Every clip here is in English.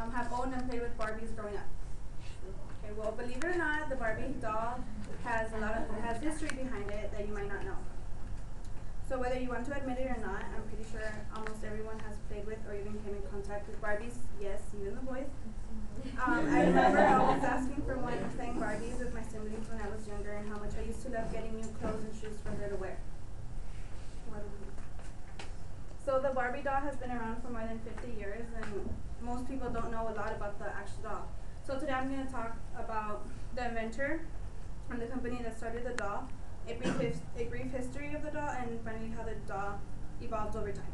have owned and played with Barbies growing up? Okay, well, believe it or not, the Barbie doll has history behind it that you might not know. So whether you want to admit it or not, I'm pretty sure almost everyone has played with or even came in contact with Barbies. Yes, even the boys. I remember always asking for one and playing Barbies with my siblings when I was younger, and how much I used to love getting new clothes and shoes for her to wear. So the Barbie doll has been around for more than 50 years, and most people don't know a lot about the actual doll. So today I'm going to talk about the inventor and the company that started the doll, a brief history of the doll, and finally how the doll evolved over time.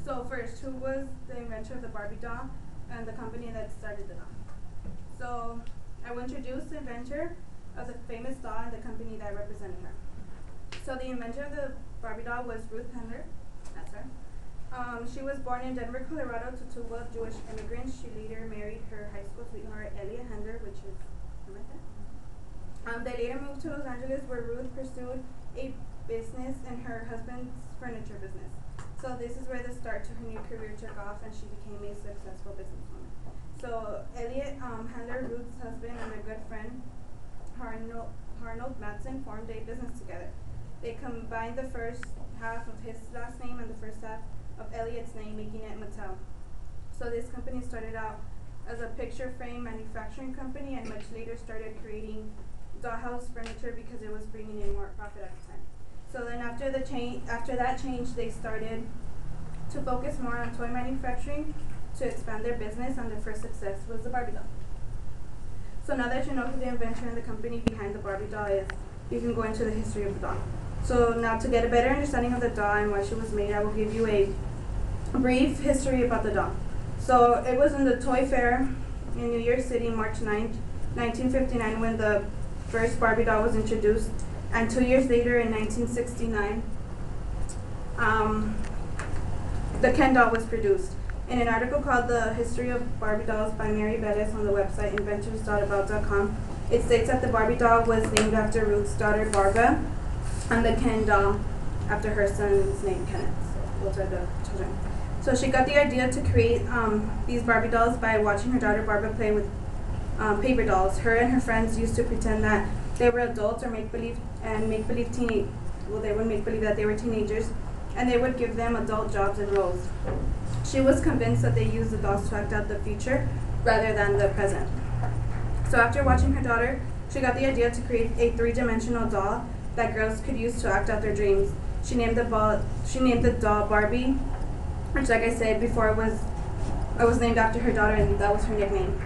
So first, who was the inventor of the Barbie doll and the company that started the doll? So I will introduce the inventor of the famous doll and the company that represented her. So the inventor of the Barbie doll was Ruth Handler. That's her. She was born in Denver, Colorado to two Jewish immigrants. She later married her high school sweetheart, Elliot Handler, which is her right there. They later moved to Los Angeles, where Ruth pursued a business in her husband's furniture business. So this is where the start to her new career took off, and she became a successful businesswoman. So Elliot Handler, Ruth's husband, and their good friend, Arnold Matson, formed a business together. They combined the first half of his last name and the first half of Elliot's name, making it Mattel. So this company started out as a picture frame manufacturing company, and much later started creating dollhouse furniture because it was bringing in more profit at the time. So then after that change, they started to focus more on toy manufacturing to expand their business, and their first success was the Barbie doll. So now that you know who the inventor and the company behind the Barbie doll is, you can go into the history of the doll. So now, to get a better understanding of the doll and why she was made, I will give you a brief history about the doll. So it was in the Toy Fair in New York City, March 9th, 1959, when the first Barbie doll was introduced, and 2 years later, in 1969, the Ken doll was produced. In an article called The History of Barbie Dolls by Mary Bettis on the website inventors.about.com, it states that the Barbie doll was named after Ruth's daughter, Barbara, and the Ken doll after her son's name, Kenneth. So those are the children. So she got the idea to create these Barbie dolls by watching her daughter Barbara play with paper dolls. Her and her friends used to pretend that they were adults or make-believe teenage. Well, they would make believe that they were teenagers, and they would give them adult jobs and roles. She was convinced that they used the dolls to act out the future rather than the present. So after watching her daughter, she got the idea to create a three-dimensional doll that girls could use to act out their dreams. She named the doll Barbie, which, like I said before, it was named after her daughter, and that was her nickname.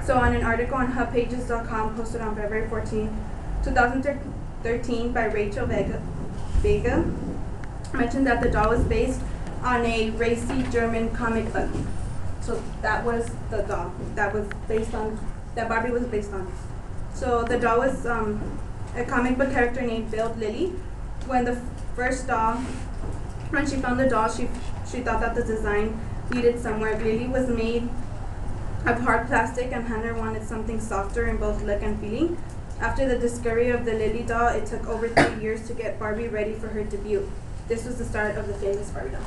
So on an article on hubpages.com posted on February 14, 2013 by Rachel Vega mentioned that the doll was based on a racy German comic book. So that was the doll that Barbie was based on. So the doll was a comic book character named Bill Lilly. When she found the doll, she thought that the design needed some work. Lily was made of hard plastic, and Hannah wanted something softer in both look and feeling. After the discovery of the Lily doll, it took over 3 years to get Barbie ready for her debut. This was the start of the famous Barbie doll.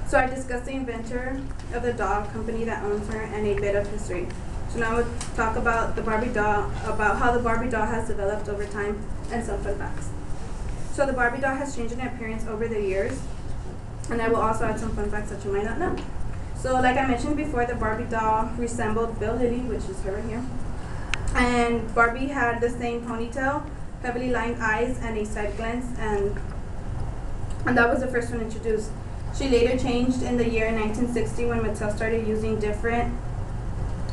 So I discussed the inventor of the doll, company that owns her, and a bit of history. So now we'll talk about the Barbie doll, about how the Barbie doll has developed over time, and some fun facts. So the Barbie doll has changed in appearance over the years, and I will also add some fun facts that you might not know. So like I mentioned before, the Barbie doll resembled Bill Lilly, which is her right here. And Barbie had the same ponytail, heavily lined eyes, and a side glance, and that was the first one introduced. She later changed in the year 1960 when Mattel started using different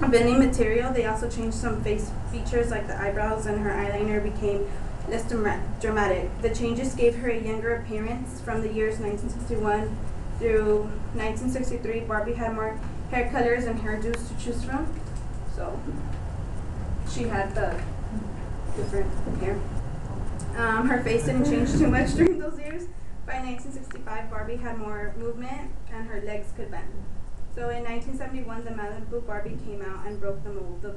bending material. They also changed some face features, like the eyebrows, and her eyeliner became less dramatic. The changes gave her a younger appearance. From the years 1961 through 1963, Barbie had more hair colors and hairdos to choose from. So she had the different hair. Her face didn't change too much during those years. By 1965, Barbie had more movement and her legs could bend. So in 1971, the Malibu Barbie came out and broke the mold. The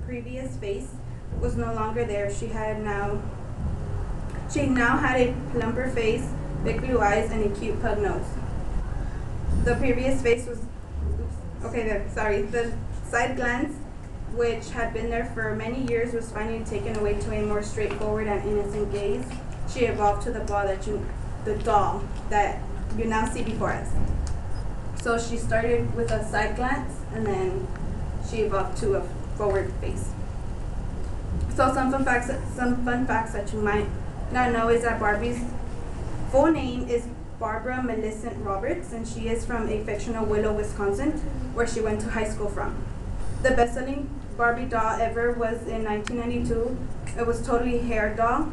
previous face was no longer there. She now had a plumper face, big blue eyes, and a cute pug nose. The previous face Okay, sorry. The side glance, which had been there for many years, was finally taken away to a more straightforward and innocent gaze. She evolved to the doll that you now see before us. So she started with a side glance, and then she evolved to a forward face. So some fun facts that you might not know is that Barbie's full name is Barbara Millicent Roberts, and she is from a fictional Willow, Wisconsin, where she went to high school from. The best-selling Barbie doll ever was in 1992. It was totally hair doll,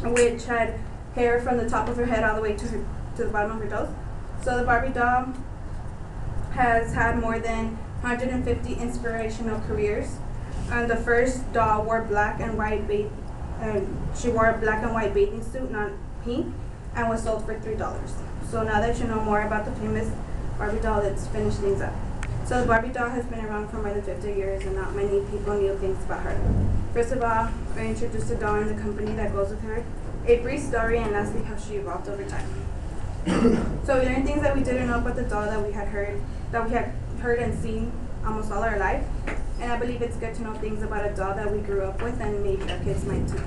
which had hair from the top of her head all the way to the bottom of her toes. So the Barbie doll has had more than 150 inspirational careers. And the first doll wore black and white she wore a black and white bathing suit, not pink, and was sold for $3. So now that you know more about the famous Barbie doll, let's finish things up. So the Barbie doll has been around for more than 50 years, and not many people knew things about her. First of all, I introduced the doll and the company that goes with her, a brief story, and lastly how she evolved over time. So we learned things that we didn't know about the doll that we had heard and seen almost all our life. And I believe it's good to know things about a doll that we grew up with, and maybe our kids might too.